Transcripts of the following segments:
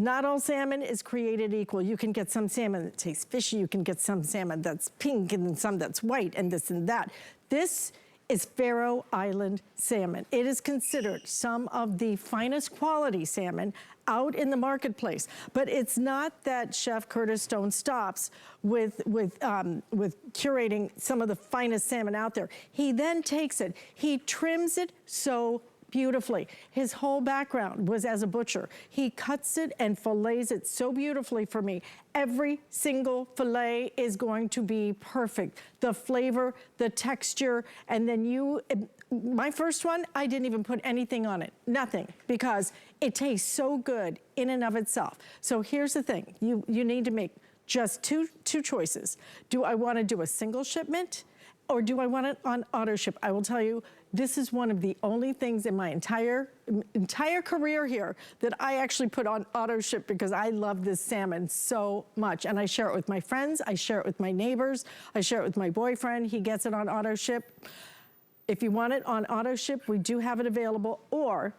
Not all salmon is created equal. You can get some salmon that tastes fishy. You can get some salmon that's pink and some that's white and this and that. This is Faroe Island salmon. It is considered some of the finest quality salmon out in the marketplace. But it's not that Chef Curtis Stone stops with curating some of the finest salmon out there. He then takes it, he trims it so beautifully. His whole background was as a butcher. He cuts it and fillets it so beautifully for me. Every single fillet is going to be perfect. The flavor, the texture, and then my first one, I didn't even put anything on it, nothing, because it tastes so good in and of itself. So here's the thing, you need to make just two choices. Do I wanna do a single shipment, or do I want it on auto ship? I will tell you, this is one of the only things in my entire career here that I actually put on auto ship because I love this salmon so much. And I share it with my friends, I share it with my neighbors, I share it with my boyfriend, he gets it on auto ship. If you want it on auto ship, we do have it available, or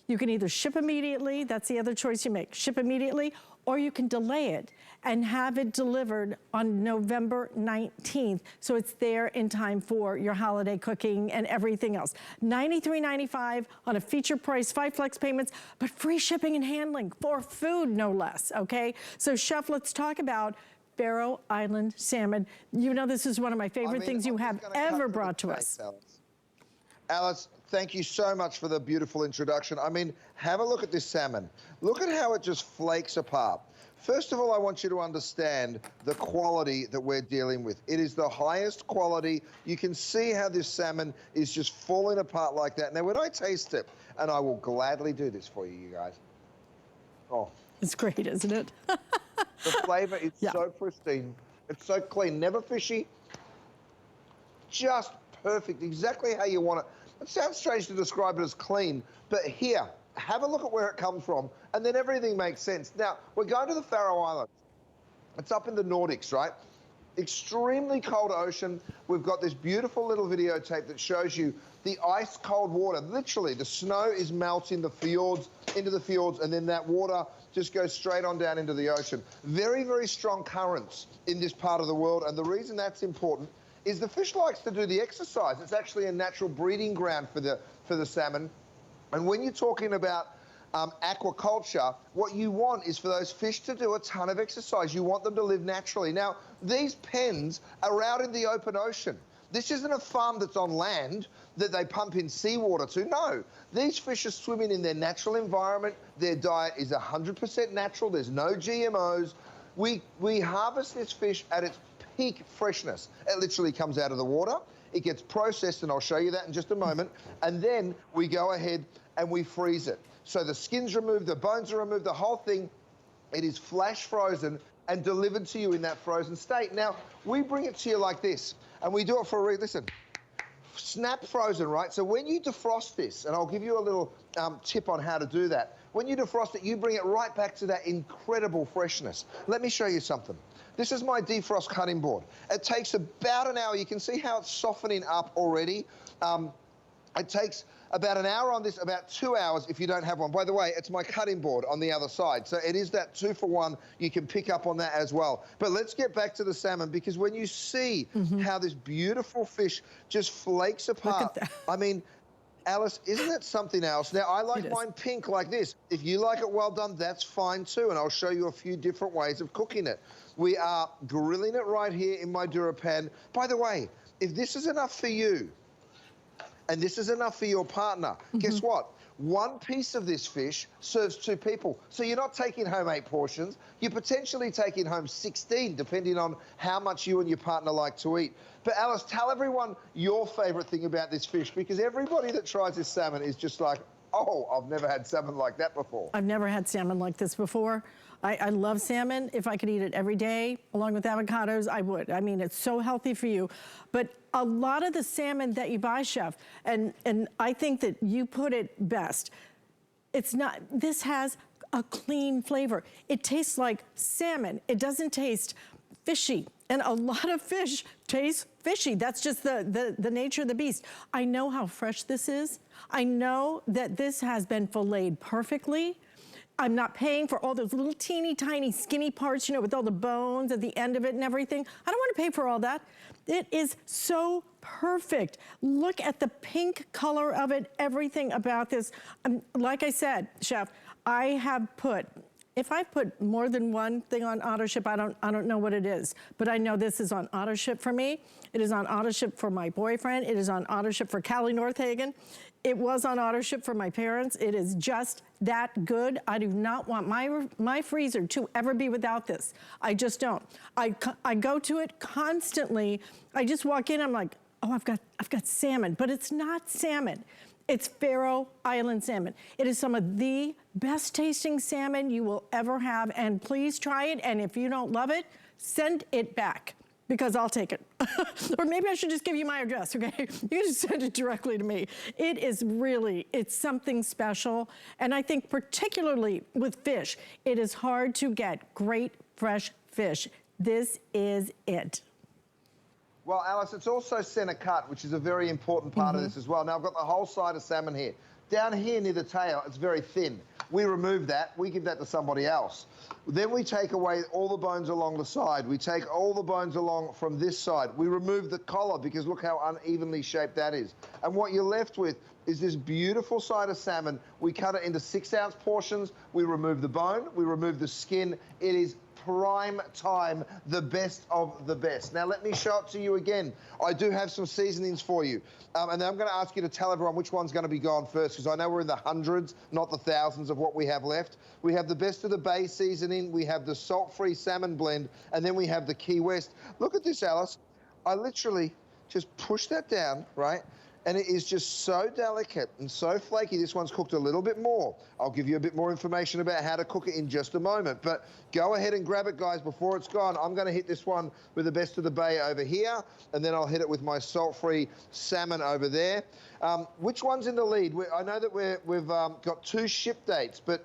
you can either ship immediately, that's the other choice you make, ship immediately, or you can delay it and have it delivered on November 19th, so it's there in time for your holiday cooking and everything else. $93.95 on a feature price, 5 flex payments, but free shipping and handling for food, no less, okay? So Chef, let's talk about Faroe Island salmon. You know this is one of my favorite things you have ever brought to us. Alice, thank you so much for the beautiful introduction. I mean, have a look at this salmon. Look at how it just flakes apart. First of all, I want you to understand the quality that we're dealing with. It is the highest quality. You can see how this salmon is just falling apart like that. Now, when I taste it, and I will gladly do this for you, you guys. Oh. It's great, isn't it? The flavor is so pristine. It's so clean, never fishy. Just perfect, exactly how you want it. It sounds strange to describe it as clean, but here, have a look at where it comes from, and then everything makes sense. Now, we're going to the Faroe Islands. It's up in the Nordics, right? Extremely cold ocean. We've got this beautiful little videotape that shows you the ice cold water. Literally, the snow is melting the fjords, into the fjords, and then that water just goes straight on down into the ocean. Very, very strong currents in this part of the world, and the reason that's important is the fish likes to do the exercise. It's actually a natural breeding ground for the salmon. And when you're talking about aquaculture, what you want is for those fish to do a ton of exercise. You want them to live naturally. Now, these pens are out in the open ocean. This isn't a farm that's on land that they pump in seawater to. No, these fish are swimming in their natural environment. Their diet is 100% natural. There's no GMOs. We harvest this fish at its peak freshness. It literally comes out of the water. It gets processed, and I'll show you that in just a moment. And then we go ahead and we freeze it. So the skin's removed, the bones are removed, the whole thing. It is flash frozen and delivered to you in that frozen state. Now, we bring it to you like this, and we do it for a reason. Listen, snap frozen, right? So when you defrost this, and I'll give you a little tip on how to do that. When you defrost it, you bring it right back to that incredible freshness. Let me show you something. This is my defrost cutting board. It takes about an hour. You can see how it's softening up already. It takes about an hour on this, about 2 hours if you don't have one. By the way, it's my cutting board on the other side. So it is that 2-for-1. You can pick up on that as well. But let's get back to the salmon, because when you see how this beautiful fish just flakes apart, look at that. I mean, Alice, isn't it something else? Now, I like mine pink like this. If you like it well done, that's fine too. And I'll show you a few different ways of cooking it. We are grilling it right here in my DuraPan. By the way, if this is enough for you, and this is enough for your partner, guess what? One piece of this fish serves 2 people. So you're not taking home 8 portions. You're potentially taking home 16, depending on how much you and your partner like to eat. But Alice, tell everyone your favorite thing about this fish, because everybody that tries this salmon is just like, oh, I've never had salmon like that before. I've never had salmon like this before. I love salmon. If I could eat it every day, along with avocados, I would. I mean, it's so healthy for you. But a lot of the salmon that you buy, Chef, and I think that you put it best, it's not, this has a clean flavor. It tastes like salmon. It doesn't taste fishy. And a lot of fish taste fishy. That's just the nature of the beast. I know how fresh this is. I know that this has been filleted perfectly. I'm not paying for all those little teeny tiny skinny parts, you know, with all the bones at the end of it and everything. I don't want to pay for all that. It is so perfect. Look at the pink color of it, everything about this. Like I said, Chef, I have put, if I put more than one thing on auto ship, I don't know what it is, but I know this is on auto ship for me. It is on auto ship for my boyfriend. It is on auto ship for Callie Northagen. It was on auto ship for my parents. It is just that good. I do not want my freezer to ever be without this. I just don't. I go to it constantly. I just walk in, I'm like, oh, I've got salmon, but it's not salmon. It's Faroe Island salmon. It is some of the best tasting salmon you will ever have, and please try it, and if you don't love it, send it back, because I'll take it. Or maybe I should just give you my address, okay? You can just send it directly to me. It is really, it's something special, and I think particularly with fish, it is hard to get great fresh fish. This is it. Well, Alice, it's also center cut, which is a very important part of this as well. Now, I've got the whole side of salmon here. Down here near the tail, it's very thin. We remove that. We give that to somebody else. Then we take away all the bones along the side. We take all the bones along from this side. We remove the collar, because look how unevenly shaped that is. And what you're left with is this beautiful side of salmon. We cut it into 6-ounce portions. We remove the bone. We remove the skin. It is prime time, the best of the best. Now, let me show it to you again. I do have some seasonings for you. And then I'm going to ask you to tell everyone which one's going to be gone first, because I know we're in the hundreds, not the thousands of what we have left. We have the Best of the Bay seasoning. We have the salt-free salmon blend. And then we have the Key West. Look at this, Alice. I literally just push that down, right? And it is just so delicate and so flaky. This one's cooked a little bit more. I'll give you a bit more information about how to cook it in just a moment. But go ahead and grab it, guys, before it's gone. I'm going to hit this one with the Best of the Bay over here, and then I'll hit it with my salt-free salmon over there. Which one's in the lead? I know that we've got 2 ship dates, but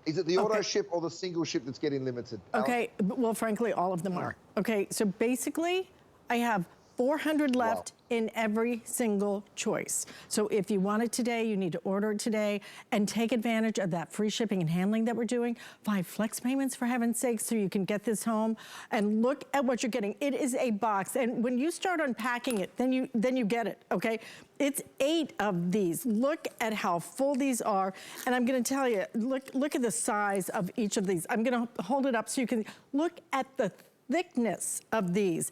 is it the auto ship or the single ship that's getting limited? Okay, well, frankly, all of them are. Okay, so basically, I have 400 left in every single choice. So if you want it today, you need to order it today and take advantage of that free shipping and handling that we're doing. 5 flex payments, for heaven's sake, so you can get this home. And look at what you're getting. It is a box, and when you start unpacking it, then you get it, okay? It's 8 of these. Look at how full these are. And I'm gonna tell you, look at the size of each of these. I'm gonna hold it up so you can look at the thickness of these.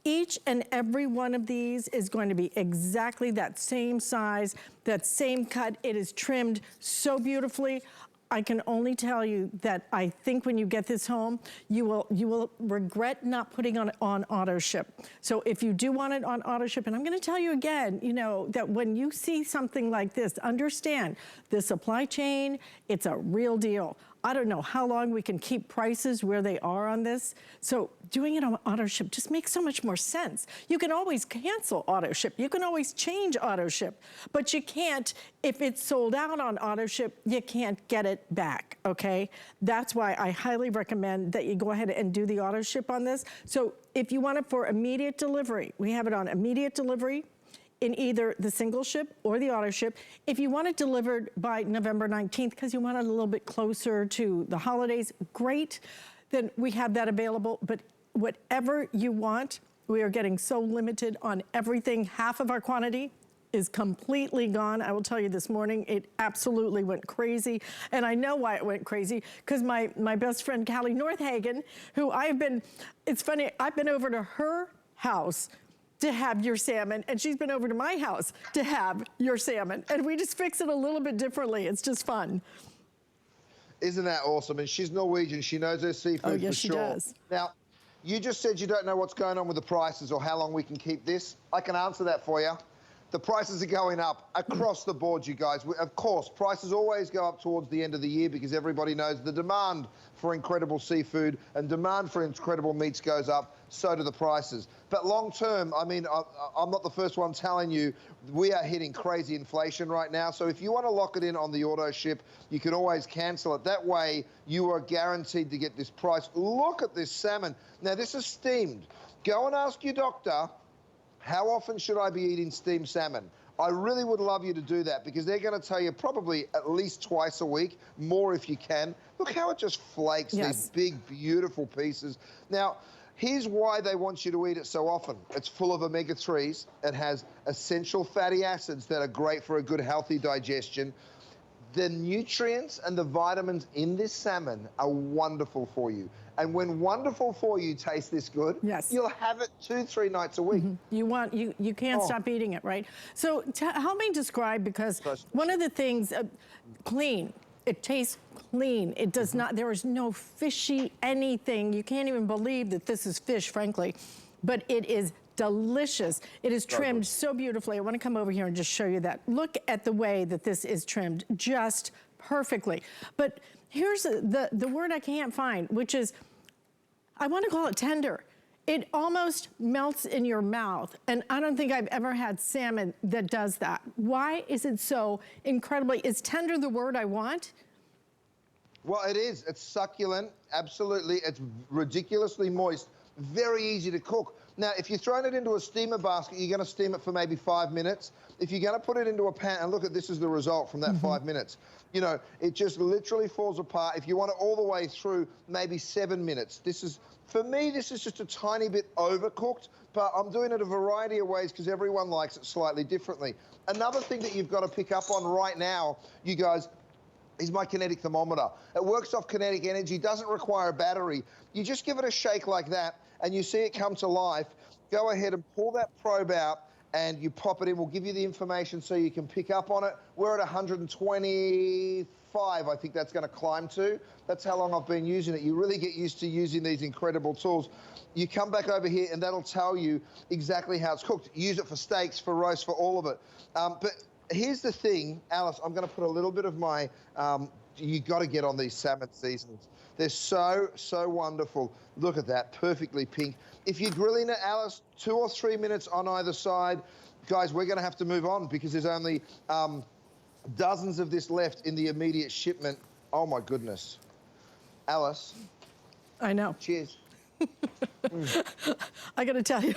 Each and every one of these is going to be exactly that same size, that same cut. It is trimmed so beautifully. I can only tell you that I think when you get this home, you will regret not putting it on auto ship. So if you do want it on auto ship, and I'm gonna tell you again, you know, that when you see something like this, understand the supply chain, it's a real deal. I don't know how long we can keep prices where they are on this. So doing it on auto ship just makes so much more sense. You can always cancel auto ship. You can always change auto ship, but you can't, if it's sold out on auto ship, you can't get it back, okay? That's why I highly recommend that you go ahead and do the auto ship on this. So if you want it for immediate delivery, we have it on immediate delivery in either the single ship or the auto ship. If you want it delivered by November 19th, because you want it a little bit closer to the holidays, great, then we have that available. But whatever you want, we are getting so limited on everything. Half of our quantity is completely gone. I will tell you this morning, it absolutely went crazy. And I know why it went crazy, because my best friend, Callie Northagen, who it's funny, I've been over to her house to have your salmon, and she's been over to my house to have your salmon. And we just fix it a little bit differently. It's just fun. Isn't that awesome? And she's Norwegian. She knows her seafood for sure. Oh, yes, she does. Now, you just said you don't know what's going on with the prices or how long we can keep this. I can answer that for you. The prices are going up across the board, you guys. Of course, prices always go up towards the end of the year because everybody knows the demand for incredible seafood and demand for incredible meats goes up, so do the prices. But long term, I mean, I'm not the first one telling you, we are hitting crazy inflation right now. So if you want to lock it in on the auto ship, you can always cancel it. That way, you are guaranteed to get this price. Look at this salmon. Now, this is steamed. Go and ask your doctor, how often should I be eating steamed salmon? I really would love you to do that because they're going to tell you probably at least twice a week, more if you can. Look how it just flakes, these big, beautiful pieces. Now, here's why they want you to eat it so often. It's full of omega-3s. It has essential fatty acids that are great for a good, healthy digestion. The nutrients and the vitamins in this salmon are wonderful for you. And when wonderful for you tastes this good, you'll have it 2-3 nights a week. You can't stop eating it, right? So help me describe, because one of the things, clean, it tastes clean. It does not, there is no fishy anything. You can't even believe that this is fish, frankly, but it is delicious. It is trimmed so beautifully. I want to come over here and just show you that. Look at the way that this is trimmed, just perfectly. But here's the word I can't find, which is, I want to call it tender. It almost melts in your mouth, and I don't think I've ever had salmon that does that. Why is it so incredibly, is tender the word I want? Well, it is. It's succulent, absolutely. It's ridiculously moist, very easy to cook. Now, if you're throwing it into a steamer basket, you're going to steam it for maybe 5 minutes. If you're going to put it into a pan, and look at this is the result from that 5 minutes. You know, it just literally falls apart. If you want it all the way through, maybe 7 minutes. This is, for me, this is just a tiny bit overcooked, but I'm doing it a variety of ways because everyone likes it slightly differently. Another thing that you've got to pick up on right now, you guys, is my Kinetic Thermometer. It works off kinetic energy, doesn't require a battery. You just give it a shake like that, and you see it come to life. Go ahead and pull that probe out, and you pop it in. We'll give you the information so you can pick up on it. We're at 125, I think that's going to climb to. That's how long I've been using it. You really get used to using these incredible tools. You come back over here, and that'll tell you exactly how it's cooked. Use it for steaks, for roast, for all of it. But here's the thing, Alice, I'm going to put a little bit of my, you got to get on these salmon seasonings. They're so, so wonderful. Look at that, perfectly pink. If you're grilling it, Alice, 2 or 3 minutes on either side. Guys, we're going to have to move on because there's only dozens of this left in the immediate shipment. Oh, my goodness. Alice. I know. Cheers. I got to tell you,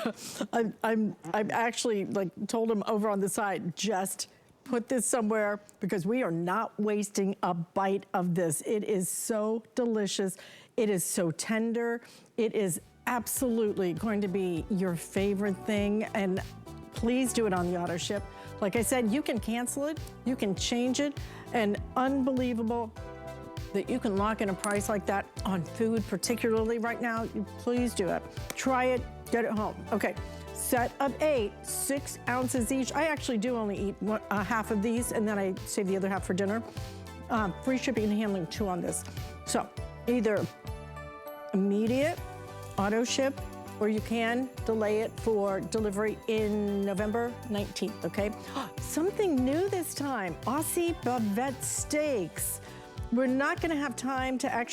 I've actually told him over on the side, just put this somewhere because we are not wasting a bite of this. It is so delicious. It is so tender. It is absolutely going to be your favorite thing. And please do it on the auto ship. Like I said, you can cancel it, you can change it, and unbelievable that you can lock in a price like that on food, particularly right now. Please do it. Try it, get it home. Okay, set of 8, 6 ounces each. I actually do only eat half of these, and then I save the other half for dinner. Free shipping and handling too on this. So either immediate auto ship, or you can delay it for delivery in November 19th, okay? Something new this time, Aussie bavette steaks. We're not gonna have time to actually